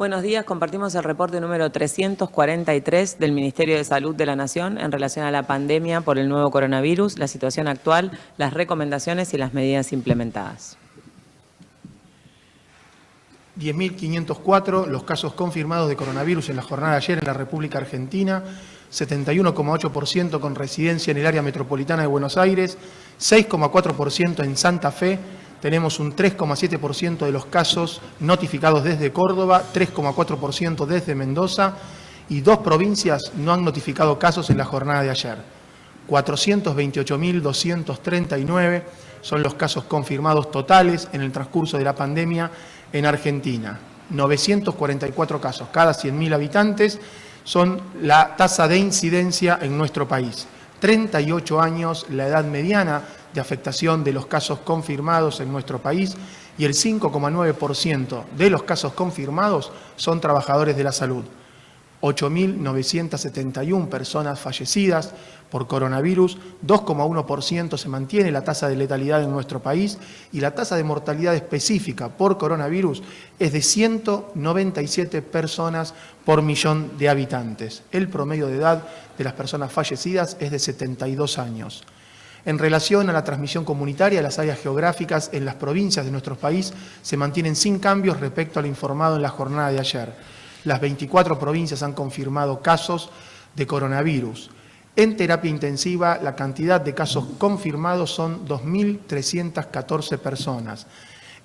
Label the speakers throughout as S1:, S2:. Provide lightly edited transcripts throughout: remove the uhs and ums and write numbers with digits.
S1: Buenos días, compartimos el reporte número 343 del Ministerio de Salud de la Nación en relación a la pandemia por el nuevo coronavirus, la situación actual, las recomendaciones y las medidas implementadas.
S2: 10.504 los casos confirmados de coronavirus en la jornada de ayer en la República Argentina, 71,8% con residencia en el área metropolitana de Buenos Aires, 6,4% en Santa Fe. Tenemos un 3,7% de los casos notificados desde Córdoba, 3,4% desde Mendoza y 2 provincias no han notificado casos en la jornada de ayer. 428.239 son los casos confirmados totales en el transcurso de la pandemia en Argentina. 944 casos cada 100.000 habitantes son la tasa de incidencia en nuestro país. 38 años la edad mediana de afectación de los casos confirmados en nuestro país y el 5,9% de los casos confirmados son trabajadores de la salud. 8.971 personas fallecidas por coronavirus, 2,1% se mantiene la tasa de letalidad en nuestro país y la tasa de mortalidad específica por coronavirus es de 197 personas por millón de habitantes. El promedio de edad de las personas fallecidas es de 72 años. En relación a la transmisión comunitaria, las áreas geográficas en las provincias de nuestro país se mantienen sin cambios respecto a lo informado en la jornada de ayer. Las 24 provincias han confirmado casos de coronavirus. En terapia intensiva, la cantidad de casos confirmados son 2.314 personas.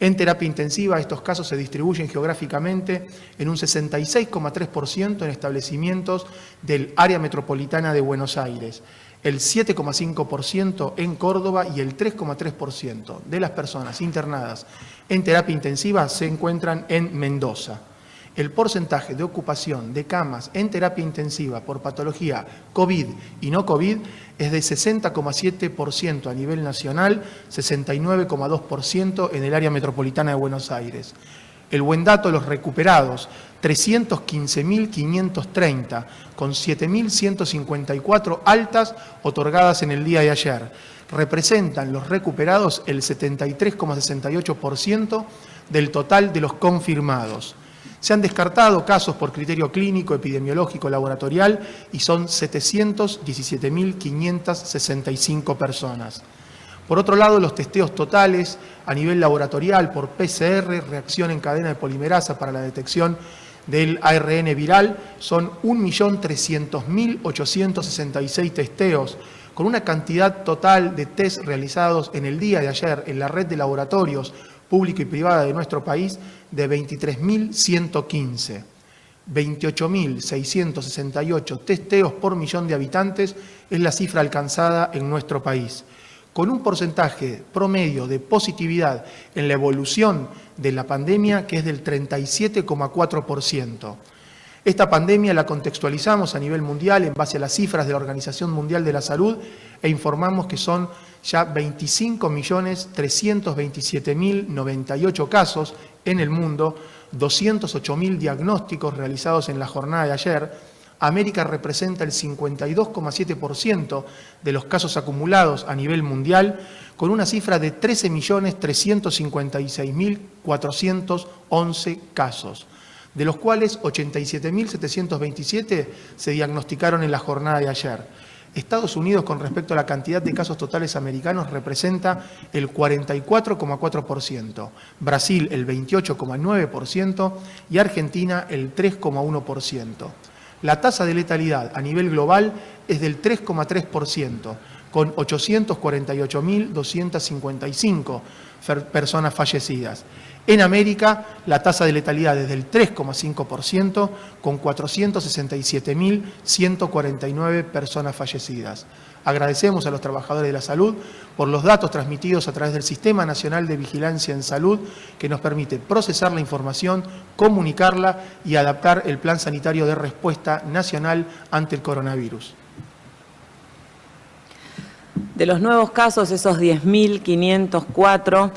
S2: En terapia intensiva, estos casos se distribuyen geográficamente en un 66,3% en establecimientos del área metropolitana de Buenos Aires, el 7,5% en Córdoba y el 3,3% de las personas internadas en terapia intensiva se encuentran en Mendoza. El porcentaje de ocupación de camas en terapia intensiva por patología COVID y no COVID es de 60,7% a nivel nacional, 69,2% en el área metropolitana de Buenos Aires. El buen dato, los recuperados, 315.530, con 7.154 altas otorgadas en el día de ayer. Representan los recuperados el 73,68% del total de los confirmados. Se han descartado casos por criterio clínico, epidemiológico, laboratorial y son 717.565 personas. Por otro lado, los testeos totales a nivel laboratorial por PCR, reacción en cadena de polimerasa para la detección del ARN viral, son 1.300.866 testeos, con una cantidad total de test realizados en el día de ayer en la red de laboratorios pública y privada de nuestro país de 23.115. 28.668 testeos por millón de habitantes es la cifra alcanzada en nuestro país, con un porcentaje promedio de positividad en la evolución de la pandemia que es del 37,4%. Esta pandemia la contextualizamos a nivel mundial en base a las cifras de la Organización Mundial de la Salud e informamos que son ya 25.327.098 casos en el mundo, 208.000 diagnósticos realizados en la jornada de ayer. América representa el 52,7% de los casos acumulados a nivel mundial, con una cifra de 13.356.411 casos, de los cuales 87.727 se diagnosticaron en la jornada de ayer. Estados Unidos, con respecto a la cantidad de casos totales americanos, representa el 44,4%, Brasil el 28,9% y Argentina el 3,1%. La tasa de letalidad a nivel global es del 3,3%, con 848.255 personas fallecidas. En América, la tasa de letalidad es del 3,5%, con 467.149 personas fallecidas. Agradecemos a los trabajadores de la salud por los datos transmitidos a través del Sistema Nacional de Vigilancia en Salud, que nos permite procesar la información, comunicarla y adaptar el plan sanitario de respuesta nacional ante el coronavirus.
S1: De los nuevos casos, esos 10.504,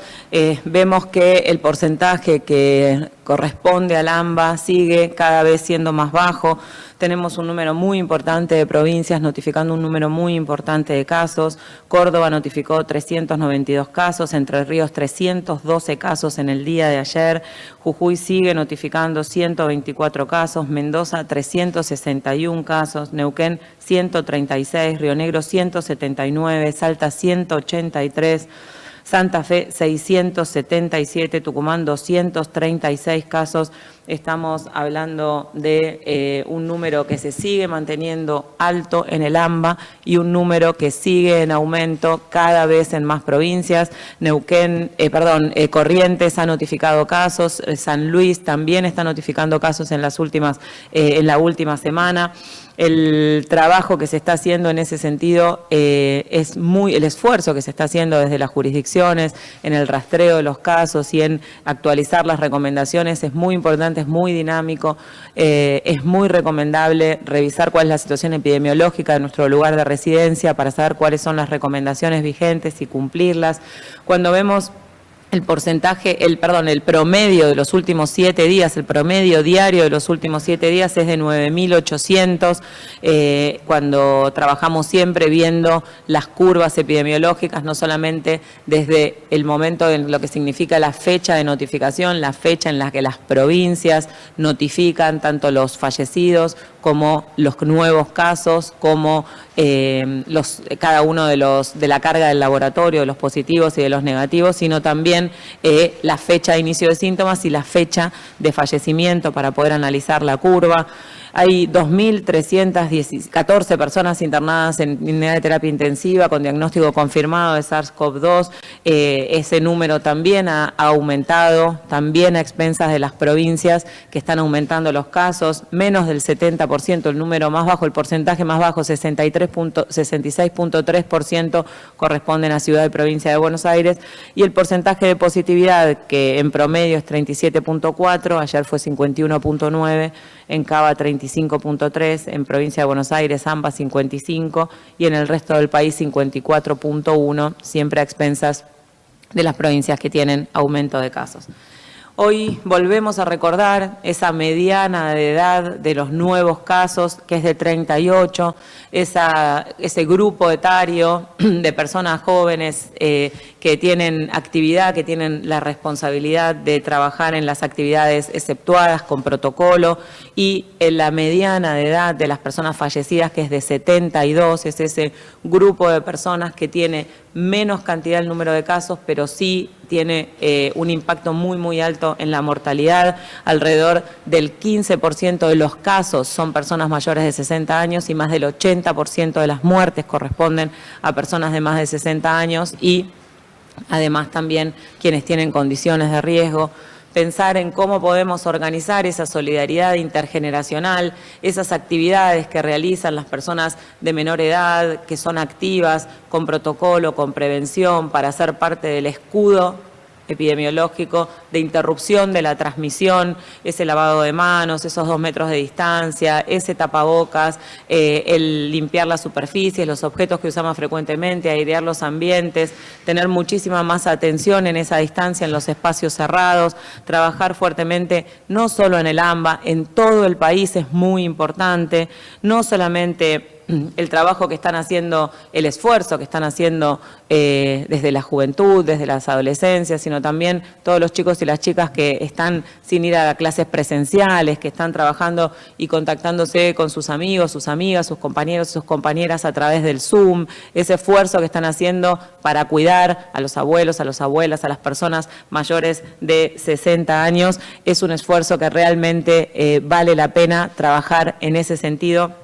S1: vemos que el porcentaje que corresponde al AMBA sigue cada vez siendo más bajo. Tenemos un número muy importante de provincias notificando un número muy importante de casos. Córdoba notificó 392 casos, Entre Ríos 312 casos en el día de ayer. Jujuy sigue notificando 124 casos, Mendoza 361 casos, Neuquén 136, Río Negro 179, Salta 183, Santa Fe 677, Tucumán 236 casos. Estamos hablando de un número que se sigue manteniendo alto en el AMBA y un número que sigue en aumento cada vez en más provincias. Corrientes ha notificado casos, San Luis también está notificando casos en la última semana. El trabajo que se está haciendo en ese sentido el esfuerzo que se está haciendo desde las jurisdicciones en el rastreo de los casos y en actualizar las recomendaciones es muy importante, es muy dinámico, es muy recomendable revisar cuál es la situación epidemiológica de nuestro lugar de residencia para saber cuáles son las recomendaciones vigentes y cumplirlas. Cuando vemos el promedio de los últimos 7 días, el promedio diario de los últimos 7 días es de 9.800, cuando trabajamos siempre viendo las curvas epidemiológicas, no solamente desde el momento en lo que significa la fecha de notificación, la fecha en la que las provincias notifican tanto los fallecidos como los nuevos casos, como cada uno de la carga del laboratorio, de los positivos y de los negativos, sino también la fecha de inicio de síntomas y la fecha de fallecimiento para poder analizar la curva. Hay 2.314 personas internadas en unidad de terapia intensiva con diagnóstico confirmado de SARS-CoV-2. Ese número también ha aumentado, también a expensas de las provincias que están aumentando los casos. Menos del 70%, el número más bajo, el porcentaje más bajo, 66.3%, corresponden a Ciudad y Provincia de Buenos Aires. Y el porcentaje de positividad, que en promedio es 37.4, ayer fue 51.9, en Cava 35.3, en Provincia de Buenos Aires, AMBA 55 y en el resto del país 54.1, siempre a expensas de las provincias que tienen aumento de casos. Hoy volvemos a recordar esa mediana de edad de los nuevos casos, que es de 38, ese grupo etario de personas jóvenes que tienen actividad, que tienen la responsabilidad de trabajar en las actividades exceptuadas con protocolo, y en la mediana de edad de las personas fallecidas, que es de 72, es ese grupo de personas que tiene menos cantidad el número de casos, pero sí tiene un impacto muy, muy alto en la mortalidad. Alrededor del 15% de los casos son personas mayores de 60 años y más del 80% de las muertes corresponden a personas de más de 60 años y además también quienes tienen condiciones de riesgo. Pensar en cómo podemos organizar esa solidaridad intergeneracional, esas actividades que realizan las personas de menor edad, que son activas, con protocolo, con prevención, para ser parte del escudo epidemiológico de interrupción de la transmisión, ese lavado de manos, esos 2 metros de distancia, ese tapabocas, el limpiar las superficies, los objetos que usamos frecuentemente, airear los ambientes, tener muchísima más atención en esa distancia, en los espacios cerrados, trabajar fuertemente no solo en el AMBA, en todo el país es muy importante, no solamente el trabajo que están haciendo, el esfuerzo que están haciendo desde la juventud, desde las adolescencias, sino también todos los chicos y las chicas que están sin ir a clases presenciales, que están trabajando y contactándose con sus amigos, sus amigas, sus compañeros, sus compañeras a través del Zoom, ese esfuerzo que están haciendo para cuidar a los abuelos, a las abuelas, a las personas mayores de 60 años, es un esfuerzo que realmente vale la pena trabajar en ese sentido.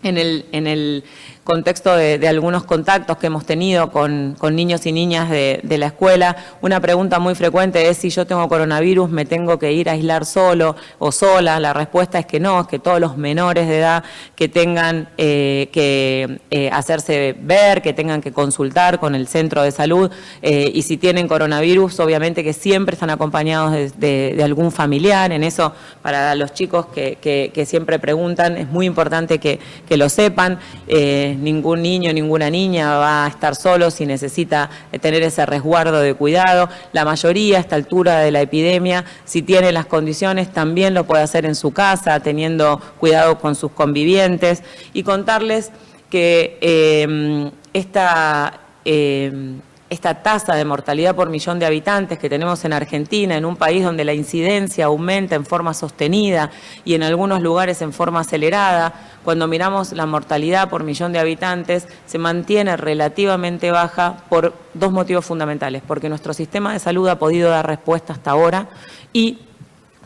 S1: En el contexto de algunos contactos que hemos tenido con niños y niñas de la escuela, una pregunta muy frecuente es si yo tengo coronavirus, ¿me tengo que ir a aislar solo o sola? La respuesta es que no, es que todos los menores de edad que tengan que hacerse ver, que tengan que consultar con el centro de salud y si tienen coronavirus, obviamente que siempre están acompañados de algún familiar. En eso, para los chicos que siempre preguntan, es muy importante que lo sepan. ningún niño, ninguna niña va a estar solo si necesita tener ese resguardo de cuidado. La mayoría a esta altura de la epidemia, si tiene las condiciones, también lo puede hacer en su casa, teniendo cuidado con sus convivientes. Y contarles que esta tasa de mortalidad por millón de habitantes que tenemos en Argentina, en un país donde la incidencia aumenta en forma sostenida y en algunos lugares en forma acelerada, cuando miramos la mortalidad por millón de habitantes, se mantiene relativamente baja por dos motivos fundamentales: porque nuestro sistema de salud ha podido dar respuesta hasta ahora y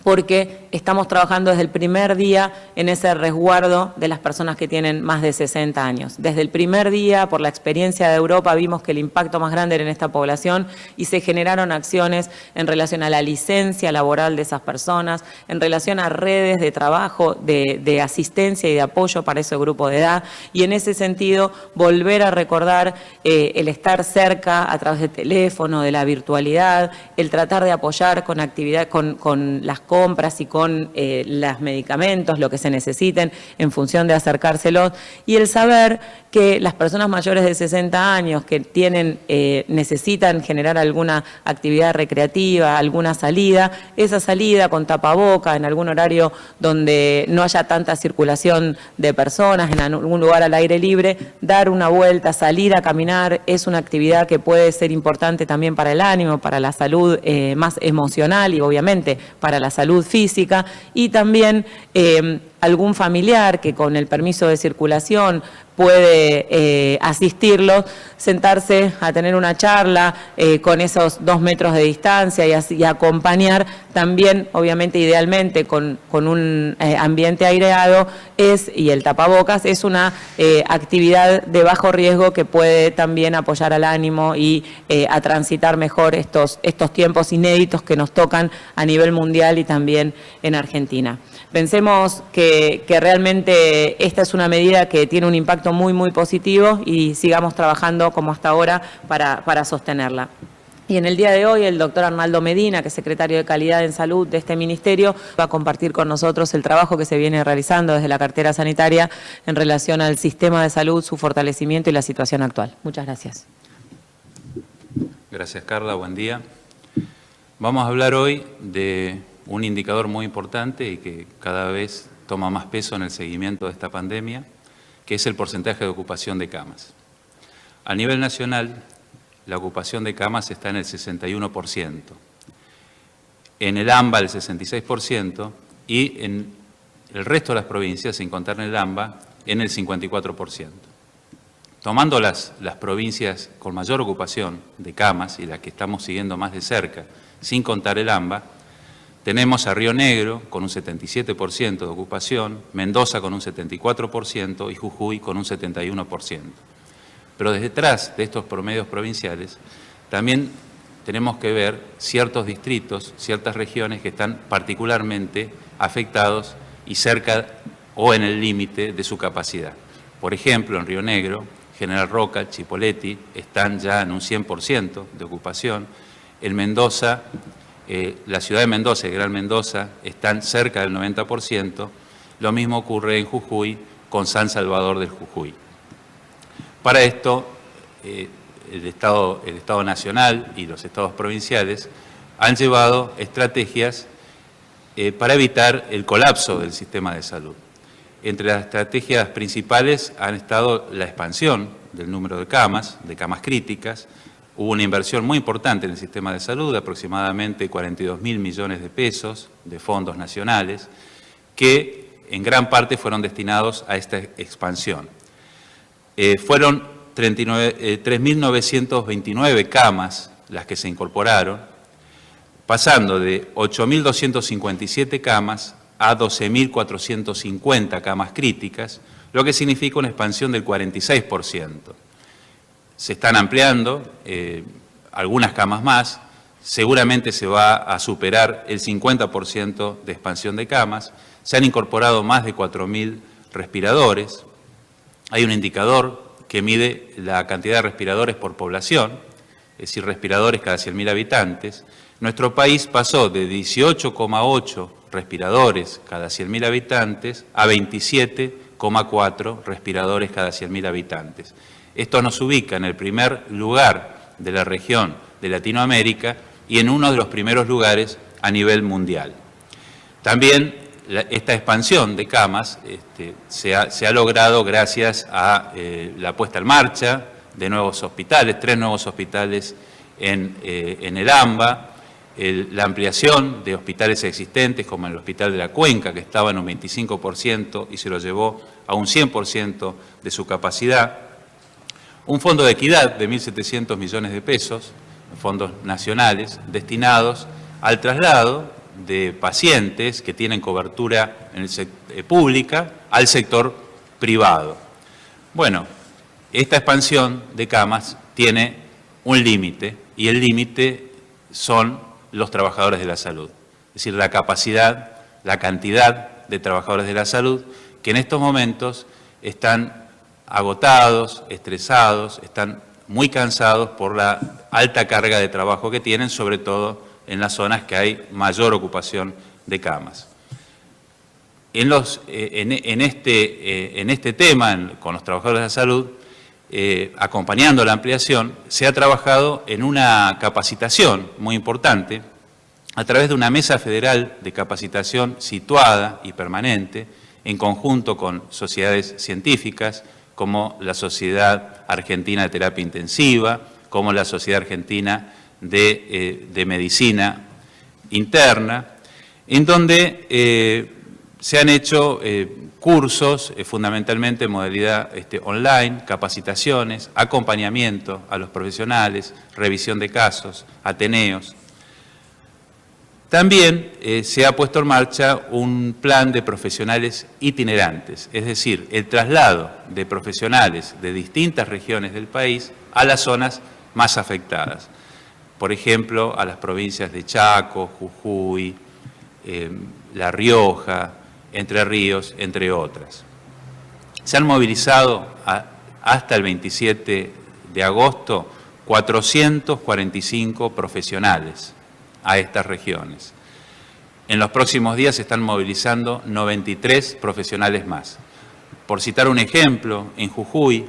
S1: porque estamos trabajando desde el primer día en ese resguardo de las personas que tienen más de 60 años. Desde el primer día, por la experiencia de Europa, vimos que el impacto más grande era en esta población y se generaron acciones en relación a la licencia laboral de esas personas, en relación a redes de trabajo, de asistencia y de apoyo para ese grupo de edad, y en ese sentido volver a recordar el estar cerca a través del teléfono, de la virtualidad, el tratar de apoyar con actividad, con las compras y con los medicamentos, lo que se necesiten en función de acercárselos, y el saber que las personas mayores de 60 años que necesitan generar alguna actividad recreativa, alguna salida, esa salida con tapaboca en algún horario donde no haya tanta circulación de personas, en algún lugar al aire libre, dar una vuelta, salir a caminar, es una actividad que puede ser importante también para el ánimo, para la salud más emocional y obviamente para la salud física, y también algún familiar que con el permiso de circulación puede asistirlos, sentarse a tener una charla con esos 2 metros de distancia y acompañar también, obviamente, idealmente, con un ambiente aireado, y el tapabocas es una actividad de bajo riesgo que puede también apoyar al ánimo y a transitar mejor estos tiempos inéditos que nos tocan a nivel mundial y también en Argentina. Pensemos que realmente esta es una medida que tiene un impacto muy, muy positivo y sigamos trabajando como hasta ahora para sostenerla. Y en el día de hoy el doctor Arnaldo Medina, que es secretario de Calidad en Salud de este ministerio, va a compartir con nosotros el trabajo que se viene realizando desde la cartera sanitaria en relación al sistema de salud, su fortalecimiento y la situación actual. Muchas gracias.
S3: Gracias, Carla. Buen día. Vamos a hablar hoy de un indicador muy importante y que cada vez toma más peso en el seguimiento de esta pandemia, que es el porcentaje de ocupación de camas. A nivel nacional, la ocupación de camas está en el 61%, en el AMBA el 66% y en el resto de las provincias, sin contar en el AMBA, en el 54%. Tomando las provincias con mayor ocupación de camas y las que estamos siguiendo más de cerca, sin contar el AMBA, tenemos a Río Negro con un 77% de ocupación, Mendoza con un 74% y Jujuy con un 71%. Pero detrás de estos promedios provinciales también tenemos que ver ciertos distritos, ciertas regiones que están particularmente afectados y cerca o en el límite de su capacidad. Por ejemplo, en Río Negro, General Roca, Chipoleti están ya en un 100% de ocupación. En Mendoza, la ciudad de Mendoza y Gran Mendoza están cerca del 90%. Lo mismo ocurre en Jujuy con San Salvador del Jujuy. Para esto, el Estado Nacional y los estados provinciales han llevado estrategias para evitar el colapso del sistema de salud. Entre las estrategias principales han estado la expansión del número de camas críticas. Hubo una inversión muy importante en el sistema de salud, de aproximadamente 42.000 millones de pesos de fondos nacionales, que en gran parte fueron destinados a esta expansión. Fueron 3.929 camas las que se incorporaron, pasando de 8.257 camas a 12.450 camas críticas, lo que significa una expansión del 46%. Se están ampliando algunas camas más, seguramente se va a superar el 50% de expansión de camas, se han incorporado más de 4.000 respiradores, hay un indicador que mide la cantidad de respiradores por población, es decir, respiradores cada 100.000 habitantes. Nuestro país pasó de 18,8 respiradores cada 100.000 habitantes a 27 13,4 respiradores cada 100.000 habitantes. Esto nos ubica en el primer lugar de la región de Latinoamérica y en uno de los primeros lugares a nivel mundial. También esta expansión de camas se ha logrado gracias a la puesta en marcha de nuevos hospitales, 3 nuevos hospitales en el AMBA, la ampliación de hospitales existentes como el Hospital de la Cuenca, que estaba en un 25% y se lo llevó a un 100% de su capacidad, un fondo de equidad de 1.700 millones de pesos, fondos nacionales, destinados al traslado de pacientes que tienen cobertura en el pública al sector privado. Bueno, esta expansión de camas tiene un límite y el límite son los trabajadores de la salud. Es decir, la capacidad, la cantidad de trabajadores de la salud que en estos momentos están agotados, estresados, están muy cansados por la alta carga de trabajo que tienen, sobre todo en las zonas que hay mayor ocupación de camas. En este tema, con los trabajadores de la salud, acompañando la ampliación, se ha trabajado en una capacitación muy importante a través de una mesa federal de capacitación situada y permanente en conjunto con sociedades científicas como la Sociedad Argentina de Terapia Intensiva, como la Sociedad Argentina de Medicina Interna, en donde se han hecho cursos, fundamentalmente en modalidad online, capacitaciones, acompañamiento a los profesionales, revisión de casos, ateneos. También se ha puesto en marcha un plan de profesionales itinerantes, es decir, el traslado de profesionales de distintas regiones del país a las zonas más afectadas. Por ejemplo, a las provincias de Chaco, Jujuy, La Rioja, Entre Ríos, entre otras. Se han movilizado hasta el 27 de agosto 445 profesionales a estas regiones. En los próximos días se están movilizando 93 profesionales más. Por citar un ejemplo, en Jujuy,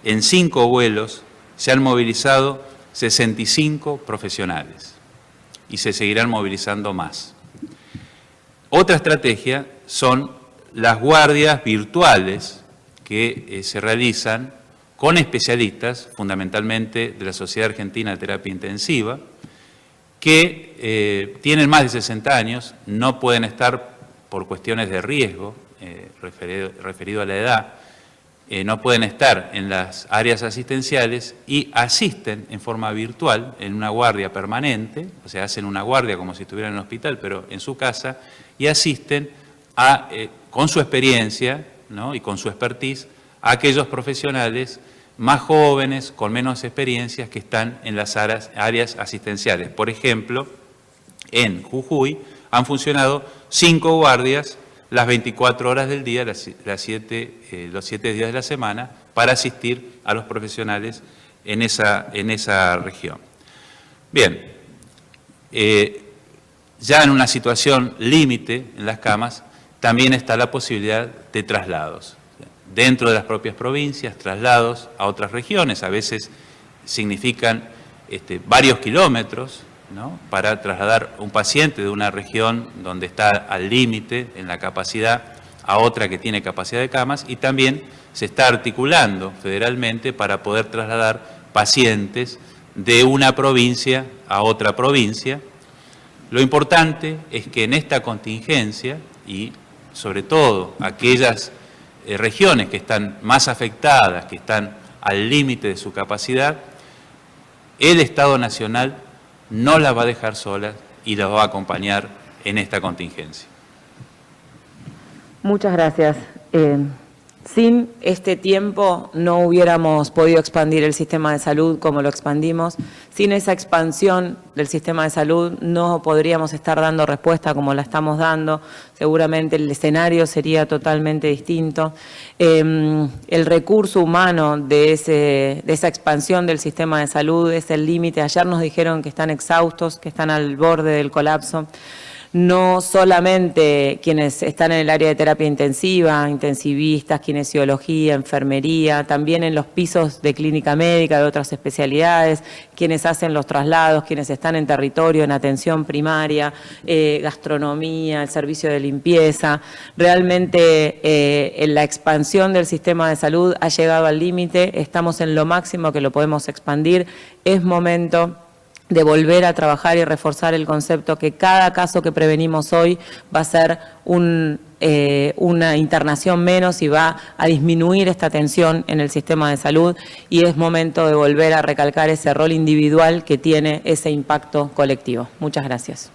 S3: en 5 vuelos se han movilizado 65 profesionales y se seguirán movilizando más. Otra estrategia son las guardias virtuales que se realizan con especialistas, fundamentalmente de la Sociedad Argentina de Terapia Intensiva, que tienen más de 60 años, no pueden estar por cuestiones de riesgo, referido a la edad, no pueden estar en las áreas asistenciales y asisten en forma virtual en una guardia permanente, o sea, hacen una guardia como si estuvieran en el hospital, pero en su casa, y asisten con su experiencia, ¿no?, y con su expertise a aquellos profesionales más jóvenes, con menos experiencias, que están en las áreas asistenciales. Por ejemplo, en Jujuy han funcionado 5 guardias las 24 horas del día, los 7 días de la semana, para asistir a los profesionales en esa región. Bien, ya en una situación límite en las camas, también está la posibilidad de traslados. Dentro de las propias provincias, traslados a otras regiones, a veces significan varios kilómetros, ¿no?, para trasladar un paciente de una región donde está al límite en la capacidad a otra que tiene capacidad de camas, y también se está articulando federalmente para poder trasladar pacientes de una provincia a otra provincia. Lo importante es que en esta contingencia, y sobre todo aquellas regiones que están más afectadas, que están al límite de su capacidad, el Estado Nacional no las va a dejar solas y las va a acompañar en esta contingencia.
S1: Muchas gracias. Sin este tiempo no hubiéramos podido expandir el sistema de salud como lo expandimos. Sin esa expansión del sistema de salud no podríamos estar dando respuesta como la estamos dando. Seguramente el escenario sería totalmente distinto. El recurso humano de esa expansión del sistema de salud es el límite. Ayer nos dijeron que están exhaustos, que están al borde del colapso. No solamente quienes están en el área de terapia intensiva, intensivistas, kinesiología, enfermería, también en los pisos de clínica médica de otras especialidades, quienes hacen los traslados, quienes están en territorio, en atención primaria, gastronomía, el servicio de limpieza. Realmente la expansión del sistema de salud ha llegado al límite, estamos en lo máximo que lo podemos expandir. Es momento de volver a trabajar y reforzar el concepto que cada caso que prevenimos hoy va a ser una internación menos y va a disminuir esta tensión en el sistema de salud, y es momento de volver a recalcar ese rol individual que tiene ese impacto colectivo. Muchas gracias.